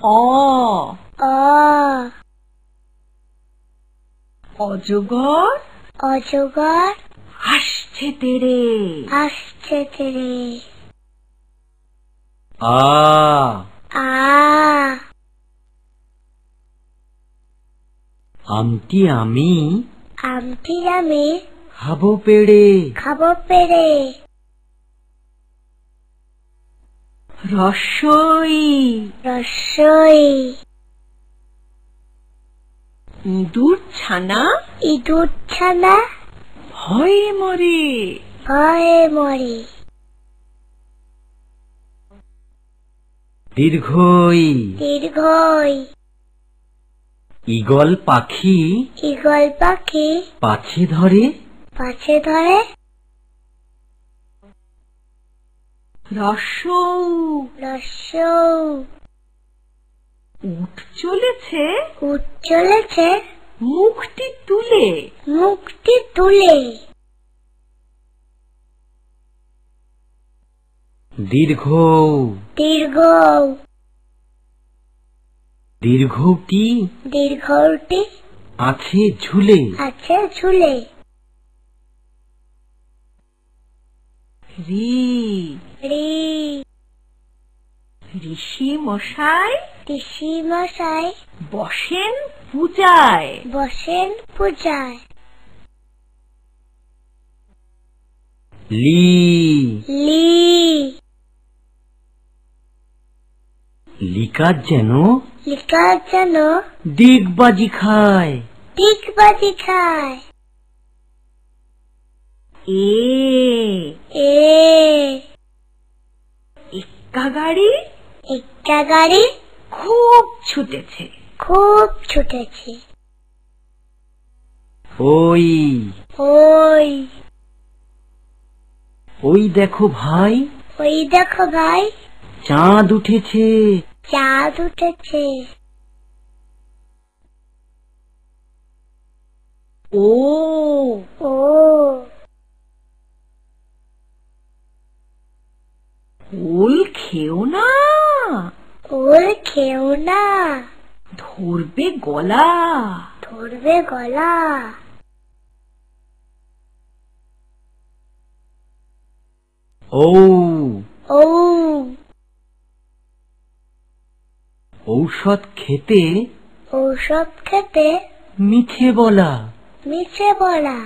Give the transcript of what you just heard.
অ অ অজগর অজগর আসছে তেরে আসছে তেরে আ আ আমটি আমি আমটি আমি খাবো পেড়ে খাবো পেড়ে রসই রসই ইঁদুর ছানা ইঁদুর ছানা ভয়ে মরে ভয়ে মরে দীর্ঘই দীর্ঘই ঈগল পাখি ঈগল পাখি পাছে ধরে পাছে ধরে রসৌ রসৌ উঠ চলেছে উঠ চলেছে মুখটি তুলে মুখটি তুলে দীর্ঘ দীর্ঘ দীর্ঘটি দীর্ঘটি আছে ঝুলে আছে ঝুলে রি রি ঋষি মশাই ঋষি মশাই বসেন পূজায় বসেন পূজায় লি লি লিকার যেন লিকা যেন দিগবাজি খায় দিগবাজি খায় এ এ এক্কা গাড়ি একটা গাড়ি খুব ছুটেছে খুব ছুটেছে ওই ওই ওই দেখো ভাই ওই দেখো ভাই চাঁদ উঠেছে চাঁদ উঠেছে ও ও ওল খেও না ওল খেও না ধরবে গলা ধরবে গলা ও ও ঔষধ খেতে ঔষধ খেতে মিছে বলা মিছে বলা